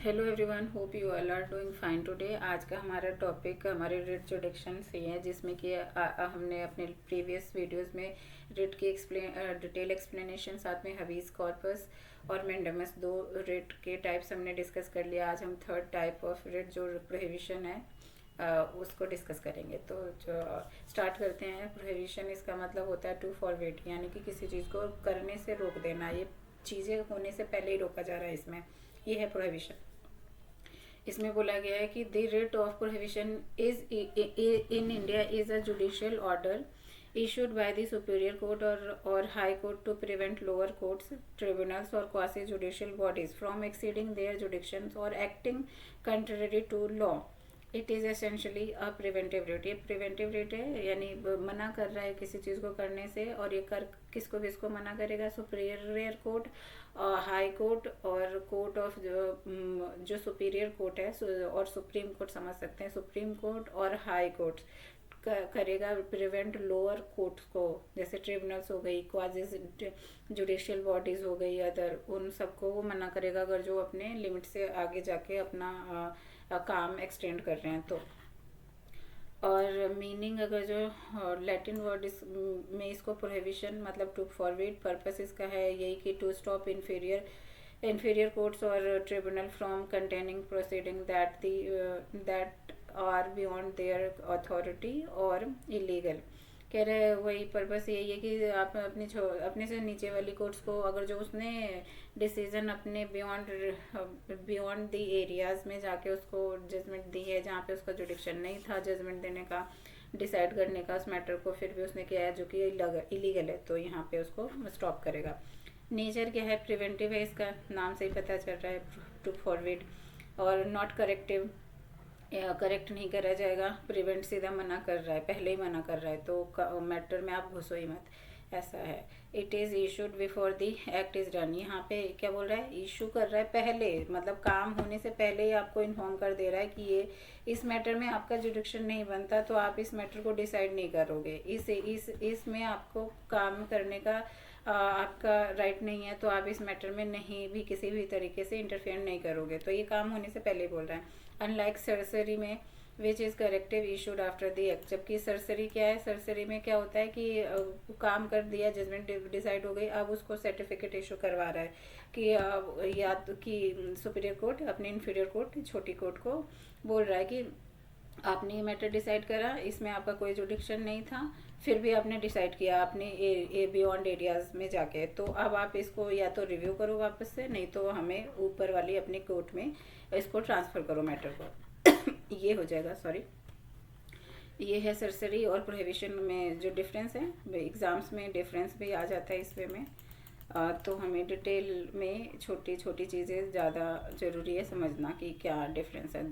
Hello everyone, hope you all are doing fine today. आज का हमारा टॉपिक हमारे रिट जुडिक्शन से है, जिसमें कि हमने अपने प्रीवियस वीडियोस में रिट की डिटेल एक्सप्लेनेशन, साथ में हबीज कॉर्पस और मैंडेमस, दो रिट के टाइप्स हमने डिस्कस कर लिया। आज हम थर्ड टाइप ऑफ रिट जो प्रोहिबिशन है उसको डिस्कस करेंगे। तो जो स्टार्ट करते हैं। प्रोहिबिशन इसका मतलब होता है टू फॉरवर्ड, यानी कि किसी चीज़ को करने से रोक देना। ये चीज़ें होने से पहले ही रोका जा रहा है, इसमें ये है प्रोहिबिशन। इसमें बोला गया है कि the writ of prohibition is in India is a judicial order issued by the superior court or high court to prevent lower courts, tribunals or quasi judicial bodies from exceeding their jurisdictions or acting contrary to law. It is essentially a preventive rate. ये preventive rate है, यानी मना कर रहा है किसी चीज़ को करने से। और ये कर किसको मना करेगा? सुपीरियर कोर्ट, हाई कोर्ट और कोर्ट ऑफ जो सुपीरियर कोर्ट है और सुप्रीम कोर्ट समझ सकते हैं, सुप्रीम कोर्ट और हाई कोर्ट करेगा प्रिवेंट लोअर कोर्ट्स को, जैसे ट्रिब्यूनल्स हो गई, क्वाजी जुडिशियल बॉडीज हो गई, अदर, उन सबको वो मना करेगा अगर जो अपने लिमिट से आगे जाके अपना काम एक्सटेंड कर रहे हैं तो। और मीनिंग अगर जो लैटिन वर्ड में इसको प्रोहिबिशन मतलब टू फॉरवर्ड, पर्पस इसका है यही कि to stop inferior courts or tribunal from containing proceeding that are beyond their authority or illegal। कह रहे हैं वही पर्पस यही है कि आप अपने से नीचे वाली कोर्ट्स को, अगर जो उसने डिसीजन अपने बियॉन्ड द एरियाज में जाके उसको जजमेंट दी है, जहाँ पे उसका जुडिक्शन नहीं था जजमेंट देने का, डिसाइड करने का उस मैटर को, फिर भी उसने किया है जो कि इलीगल है, तो यहाँ पे उसको स्टॉप करेगा। नेचर क्या है? प्रिवेंटिव है, इसका नाम से ही पता चल रहा है, टू फॉरवर्ड। और नॉट करेक्टिव, करेक्ट नहीं करा जाएगा। प्रिवेंट सीधा मना कर रहा है, पहले ही मना कर रहा है, तो मैटर में आप घुसो ही मत, ऐसा है। It is issued before the act is done. यहाँ पे क्या बोल रहा है? इशू कर रहा है पहले, मतलब काम होने से पहले ही आपको इन्फॉर्म कर दे रहा है कि ये इस मैटर में आपका जुडिक्शन नहीं बनता, तो आप इस मैटर को डिसाइड नहीं करोगे, इसमें आपको काम करने का आपका राइट नहीं है, तो आप इस मैटर में नहीं भी किसी भी तरीके से इंटरफेयर नहीं करोगे। तो ये काम होने से पहले बोल रहा है। अनलाइक सरसरी में विच is corrective issued after the act. जबकि सरसरी क्या है? सरसरी में क्या होता है कि काम कर दिया, जजमेंट डिसाइड हो गई, अब उसको सर्टिफिकेट इशू करवा रहा है कि या तो कि सुपीरियर कोर्ट अपने इन्फीरियर कोर्ट, छोटी कोर्ट को बोल रहा है कि आपने ये मैटर डिसाइड करा, इसमें आपका कोई जुडिक्शन नहीं था, फिर भी आपने डिसाइड किया अपने बियॉन्ड एरियाज में जाके, तो अब आप इसको या तो रिव्यू करो वापस से, नहीं तो हमें ऊपर वाली अपने कोर्ट में इसको ट्रांसफ़र करो मैटर को। ये हो जाएगा, सॉरी। ये है सरसरी और प्रोहिबिशन में जो डिफरेंस है, एग्ज़ाम्स में डिफरेंस भी आ जाता है इस वे में। तो हमें डिटेल में छोटी छोटी चीज़ें ज़्यादा ज़रूरी है समझना कि क्या डिफरेंस है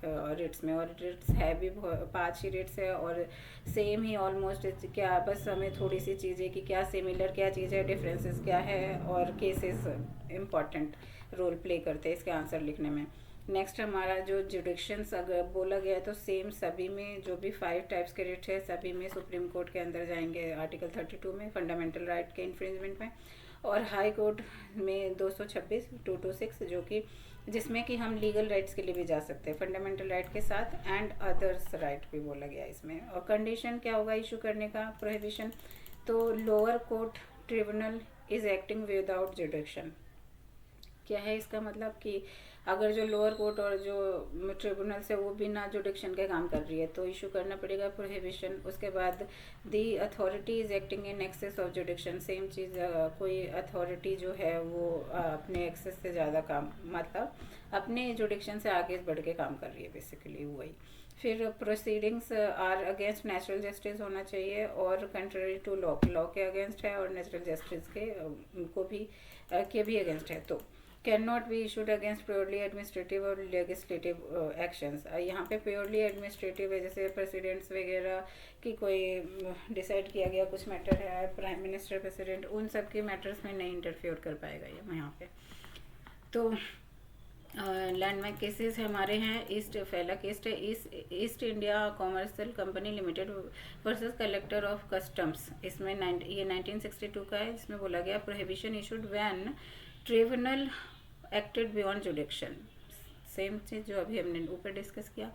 रेट्स में। और रेट्स है भी 5 ही रेट्स है और सेम ही ऑलमोस्ट, क्या बस हमें थोड़ी सी चीज़ें कि क्या सिमिलर क्या चीज़ है, डिफरेंसेस क्या है, और केसेस इम्पॉर्टेंट रोल प्ले करते हैं इसके आंसर लिखने में। नेक्स्ट हमारा जो जुडिक्शंस अगर बोला गया है तो सेम सभी में जो भी 5 टाइप्स के रेट है सभी में सुप्रीम कोर्ट के अंदर जाएंगे, आर्टिकल 32 में फंडामेंटल राइट के इन्फ्रिंजमेंट में, और हाई कोर्ट में 226 226 जो कि जिसमें कि हम लीगल राइट्स के लिए भी जा सकते हैं, फंडामेंटल राइट के साथ एंड अदर्स राइट भी बोला गया इसमें। और कंडीशन क्या होगा इशू करने का प्रोहिबिशन? तो lower court tribunal is acting without जुडिक्शन। क्या है इसका मतलब कि अगर जो लोअर कोर्ट और जो ट्रिब्यूनल से वो बिना जुडिक्शन के काम कर रही है तो इशू करना पड़ेगा प्रोहिबिशन। उसके बाद the authority is acting in excess of jurisdiction, same चीज़, कोई अथॉरिटी जो है वो अपने एक्सेस से ज़्यादा काम, मतलब अपने जुडिक्शन से आगे बढ़ के काम कर रही है, बेसिकली वही। फिर proceedings are against natural justice होना चाहिए और कंट्ररी टू लॉ के अगेंस्ट है, और नेचुरल जस्टिस के भी अगेंस्ट है, तो can not be issued against purely administrative और लेजिस्लेटिव एक्शंस। यहाँ पे प्योरली एडमिनिस्ट्रेटिव है, जैसे प्रेसिडेंट्स वगैरह की कोई डिसाइड किया गया कुछ मैटर है, प्राइम मिनिस्टर, प्रेसिडेंट, उन सब के मैटर्स में नहीं इंटरफेयर कर पाएगा ये यहाँ पे। तो लैंडमार्क केसेस हमारे हैं। ईस्ट पहला केस है East India commercial company limited versus collector of customs. इसमें ये 1962 का है, जिसमें बोला गया prohibition issued when tribunal acted beyond jurisdiction. Same चीज़ जो अभी हमने ऊपर डिस्कस किया।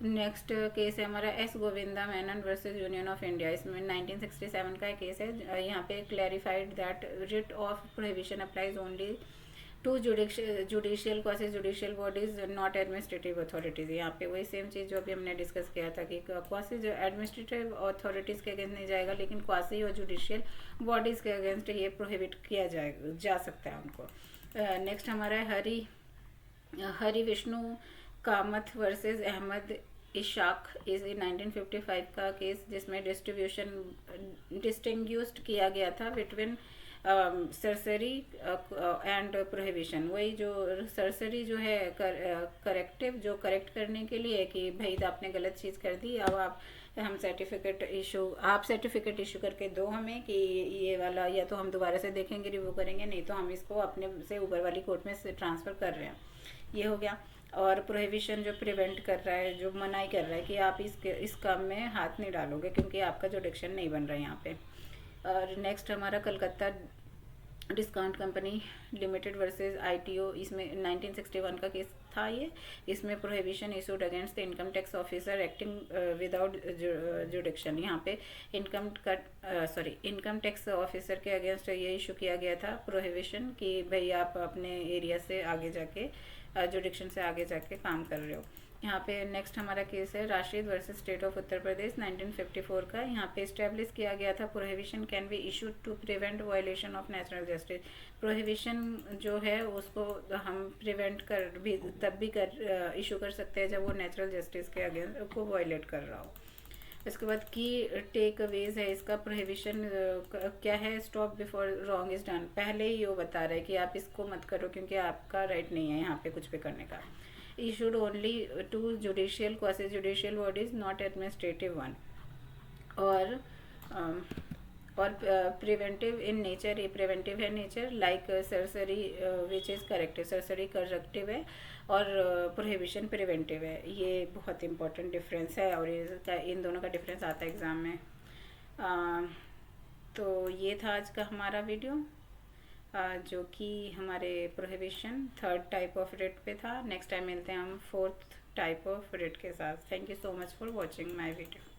नेक्स्ट केस है हमारा S Govinda Menon versus Union of India. इसमें 1967 का केस है। यहाँ पे clarified that writ of prohibition applies only to judicial quasi judicial bodies not administrative authorities. यहाँ पे वही सेम चीज़ जो अभी हमने डिस्कस किया था कि क्वासी जो एडमिनिस्ट्रेटिव अथॉरिटीज़ के अगेंस्ट नहीं जाएगा, लेकिन क्वासी और जुडिशियल बॉडीज़ के अगेंस्ट ये प्रोहिबिट किया जा सकता है उनको। नेक्स्ट हमारा है हरि विष्णु कामथ वर्सेस अहमद इशाक इस 1955 का केस, जिसमें डिस्टिंग्विश्ड किया गया था बिटवीन सरसरी एंड प्रोहिबिशन। वही जो सरसरी जो है करेक्टिव, जो करेक्ट करने के लिए कि भाई आपने गलत चीज़ कर दी, अब आप सर्टिफिकेट इशू करके दो हमें कि ये वाला, या तो हम दोबारा से देखेंगे, रिव्यू करेंगे, नहीं तो हम इसको अपने से ऊपर वाली कोर्ट में ट्रांसफ़र कर रहे हैं। ये हो गया। और प्रोहिबिशन जो प्रिवेंट कर रहा है, जो मनाही कर रहा है कि आप इस काम में हाथ नहीं डालोगे क्योंकि आपका जुडिक्शन नहीं बन रहा है यहाँ पे। और नेक्स्ट हमारा Calcutta discount company limited versus ITO. इसमें 1961 का केस था ये। इसमें prohibition issued against the income tax officer acting without जुडिक्शन। यहाँ पे इनकम टैक्स ऑफिसर के अगेंस्ट ये इशू किया गया था प्रोहिबिशन कि भाई आप अपने एरिया से आगे जाके जुडिक्शन से आगे जाके काम कर रहे हो। यहाँ पे नेक्स्ट हमारा केस है Rashid versus State of Uttar Pradesh 1954 का। यहाँ पे इस्टेब्लिश किया गया था prohibition can be issued to prevent violation of natural justice. Prohibition जो है उसको हम प्रिवेंट कर भी तब भी इशू कर सकते हैं जब वो नेचुरल जस्टिस के अगेंस्ट को वायलेट कर रहा हो। इसके बाद की टेक अवेज है इसका। प्रोहिबिशन क्या है? Stop before wrong is done. पहले ही वो बता रहा है कि आप इसको मत करो क्योंकि आपका राइट नहीं है यहाँ पे कुछ भी करने का। issued only to judicial quasi judicial bodies not administrative one। और प्रिवेंटिव इन नेचर, ये प्रिवेंटिव है nature, like certiorari which is corrective. Certiorari corrective है और प्रोहिबिशन प्रिवेंटिव है। ये बहुत इंपॉर्टेंट डिफरेंस है और इन दोनों का डिफरेंस आता है एग्ज़ाम में। तो ये था आज का हमारा वीडियो जो कि हमारे prohibition third type of writ पे था। नेक्स्ट टाइम मिलते हैं हम फोर्थ टाइप ऑफ रिट के साथ। Thank you so much for watching my video.